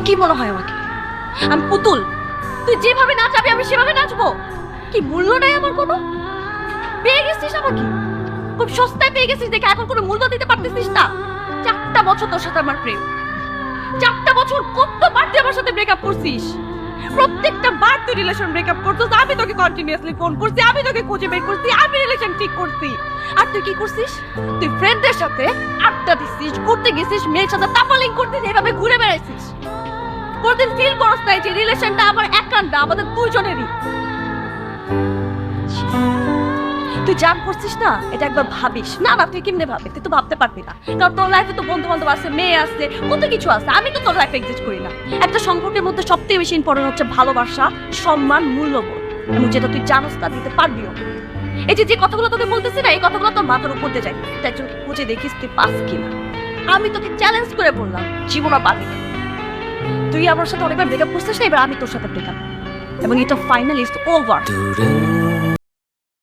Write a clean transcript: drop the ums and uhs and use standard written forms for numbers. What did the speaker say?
কি মনে হয় আমাকে আমি পুতুল? তুই যেভাবে নাচাবি আমি সেভাবে নাচবো? কি মূল্য নাই আমার কোনো? পেয়ে গেছিস আমাকে, খুব সস্তায় পেয়ে গেছিস দেখে এখন কোনো মূল্য দিতে পারতেছিস না। 4টা বছর তোর সাথে আমার প্রেম, 4টা বছর কতবার তুই আমার সাথে ব্রেকআপ করছিস? প্রত্যেকটা বার তুই রিলেশন ব্রেকআপ করছিস, আমি তোকে কন্টিনিউয়াসলি ফোন করছি, আমি তোকে খুঁজে বের করছি, আমি রিলেশন ঠিক করছি। আর তুই কি করছিস? তুই ফ্রেন্ডদের সাথে আড্ডা দিছিস, ঘুরতে গেছিস, মেয়ের সাথে তাপালিং করছিস, এভাবে ঘুরে বেড়াইছিস। কোনদিন ফিল করছ নাই যে রিলেশনটা আমার একান্টা, আমাদের দুজনেরই? তুই জান করছিস না, এটা একবার ভাবিস। না না, তুই কেমনে ভাববি? তুই তো ভাবতে পারবি না, কারণ তোর লাইফে তো বন্ধু বান্ধব আছে, মেয়ে আছে, কত কিছু আছে। আমি তো তোর লাইফে এক্সিস্ট করি না। একটা সম্পর্কের মধ্যে সবথেকে বেশি ইম্পর্টেন্ট হচ্ছে ভালোবাসা, সম্মান, মূল্যবোধ, এবং যেটা তুই জানোস তা দিতে পারবিও। এই যে কথাগুলো তোকে বলতেছি না, এই কথাগুলো তোর মাথার উপর দিয়ে যায়, তাই জন্য খুঁজে দেখিস তুই পাস কিনা। আমি তোকে চ্যালেঞ্জ করে বললাম, জীবনে পারবি না। তুই আমার সাথে অনেকবার ব্রেকআপ করছিস না, এবার আমি তোর সাথে ব্রেকআপ, এবং এটা ফাইনালি ইজ ওভার।